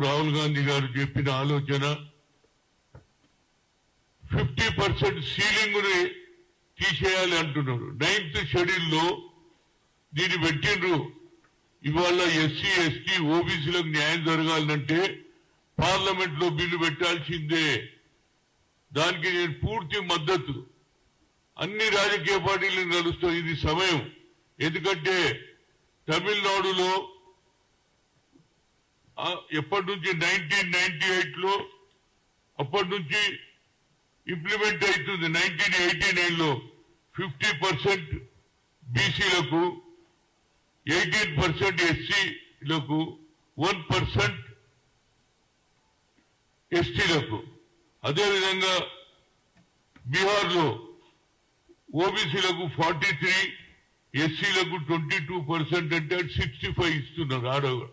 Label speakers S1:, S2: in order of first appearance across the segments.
S1: రాహుల్ గాంధీ గారు చెప్పిన ఆలోచన 50% సీలింగ్ ని తీసేయాలి అంటున్నారు. 9th షెడ్యూల్లో దీన్ని పెట్టిండ్రు. ఇవాళ ఎస్సీ ఎస్టీ ఓబీసీలకు న్యాయం జరగాలంటే పార్లమెంట్ లో బిల్లు పెట్టాల్సిందే. దానికి నేను పూర్తి మద్దతు. అన్ని రాజకీయ పార్టీలను కలుస్తాం. ఇది సమయం. ఎందుకంటే తమిళనాడులో ఎప్పటి నుంచి 1998లో అప్పటి నుంచి ఇంప్లిమెంట్ అవుతుంది. 1989లో 50% బీసీలకు, 18% ఎస్సీలకు, 1% ఎస్టీలకు. అదేవిధంగా బీహార్లో ఓబీసీలకు 43, ఎస్సీలకు 22% అంటే 65 ఇస్తున్నారు ఆడవారు.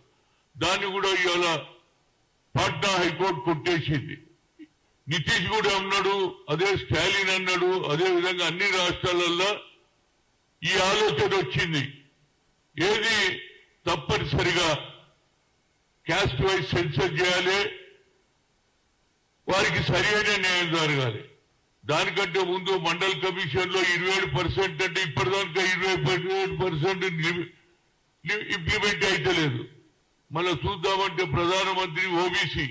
S1: దాన్ని కూడా ఇవాళ పాట్నా హైకోర్టు కొట్టేసింది. నితీష్ కూడా అన్నాడు, అదే స్టాలిన్ అన్నాడు. అదే విధంగా అన్ని రాష్ట్రాలలో ఈ ఆలోచన వచ్చింది. ఏది తప్పనిసరిగా క్యాస్ట్ వైజ్ సెన్సర్ చేయాలి, వారికి సరైన న్యాయం జరగాలి. దానికంటే ముందు మండల్ కమిషన్ లో 27% అంటే ఇప్పటిదాకా 27% ఇంప్లిమెంట్ అయితలేదు. మళ్ళీ చూద్దామంటే ప్రధానమంత్రి ఓబీసీ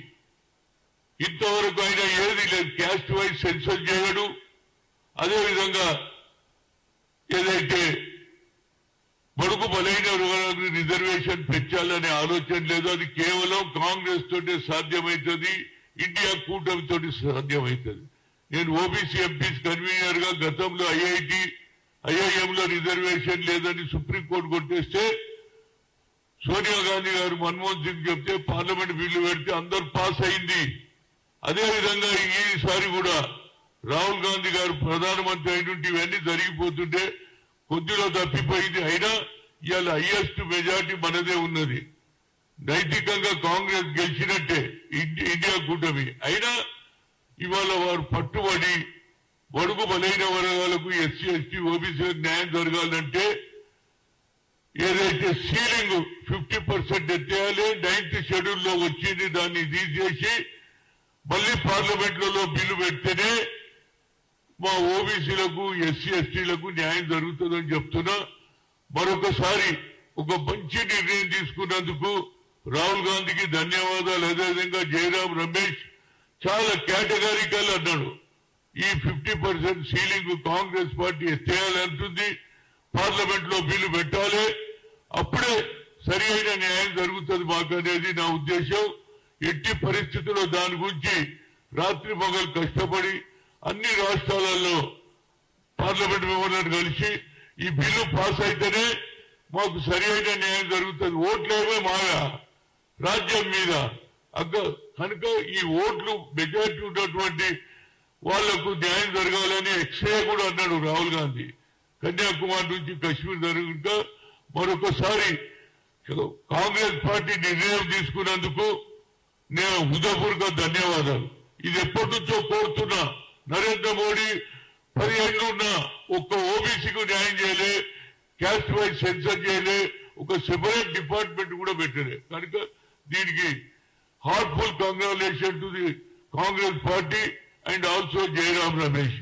S1: ఇంతవరకు అయినా ఏది లేదు. క్యాస్ట్ వైజ్ సెన్సర్ చేయడు. అదేవిధంగా ఏదైతే బడుగు బలైన వర్గాలకు రిజర్వేషన్ పెంచాలనే ఆలోచన లేదు. అది కేవలం కాంగ్రెస్ తోటే సాధ్యమవుతుంది, ఇండియా కూటమితో సాధ్యమవుతుంది. నేను ఓబీసీ ఎంపీస్ కన్వీనర్ గా గతంలో ఐఐఎంలో రిజర్వేషన్ లేదని సుప్రీంకోర్టు కొట్టేస్తే సోనియా గాంధీ గారు మన్మోహన్ సింగ్ చెప్తే పార్లమెంట్ బిల్లు పెడితే అందరు పాస్ అయింది. అదేవిధంగా ఈసారి కూడా రాహుల్ గాంధీ గారు ప్రధానమంత్రి అయినట్టు ఇవన్నీ జరిగిపోతుంటే కొద్దిలో తప్పిపోయింది. అయినా ఇవాళ హైయెస్ట్ మెజార్టీ మనదే ఉన్నది. నైతికంగా కాంగ్రెస్ గెలిచినట్టే ఇండియా కూటమి. అయినా ఇవాళ వారు పట్టుబడి బడుగు బలైన వర్గాలకు, ఎస్సీ ఎస్టీ ఓబీసీలకు న్యాయం జరగాలంటే ఏదైతే సీలింగ్ 50% ఎత్తేయాలి. 9th షెడ్యూల్లో వచ్చింది, దాన్ని తీసేసి మళ్ళీ పార్లమెంట్లలో బిల్లు పెడితేనే మా ఓబీసీలకు, ఎస్సీ ఎస్టీలకు న్యాయం జరుగుతుందని చెప్తున్నా. మరొకసారి ఒక మంచి నిర్ణయం తీసుకున్నందుకు రాహుల్ గాంధీకి ధన్యవాదాలు. అదేవిధంగా జయరాం రమేష్ చాలా కేటగారికల్ అన్నాడు. ఈ 50% సీలింగ్ కాంగ్రెస్ పార్టీ ఎత్తేయాలంటుంది. పార్లమెంట్ లో బిల్లు పెట్టాలి, అప్పుడే సరి అయిన న్యాయం జరుగుతుంది మాకు అనేది నా ఉద్దేశం. ఎట్టి పరిస్థితుల్లో దాని గురించి రాత్రి పగలు కష్టపడి అన్ని రాష్ట్రాలలో పార్లమెంట్ మెంబర్లను కలిసి ఈ బిల్లు పాస్ అయితేనే మాకు సరి అయిన న్యాయం జరుగుతుంది. ఓట్లేమో మాయా రాజ్యం మీద కనుక ఈ ఓట్లు మెజార్టీ ఉన్నటువంటి వాళ్లకు న్యాయం జరగాలని ఎక్స్రే కూడా అన్నాడు రాహుల్ గాంధీ. కన్యాకుమారి నుంచి కశ్మీర్ జరుగుగా మరొకసారి కాంగ్రెస్ పార్టీ నిర్ణయం తీసుకున్నందుకు నేను హృదయపూర్వక ధన్యవాదాలు. ఇది ఎప్పటి నుంచో కోరుతున్నా. నరేంద్ర మోడీ 10 ఏళ్ళు ఉన్నా ఒక్క ఓబీసీకి న్యాయం చేయలే, క్యాస్ట్ వైజ్ సెన్సర్ చేయలే, ఒక సెపరేట్ డిపార్ట్మెంట్ కూడా పెట్టలే. కనుక దీనికి heartful congratulation to the Congress party and also Jayaram Ramesh.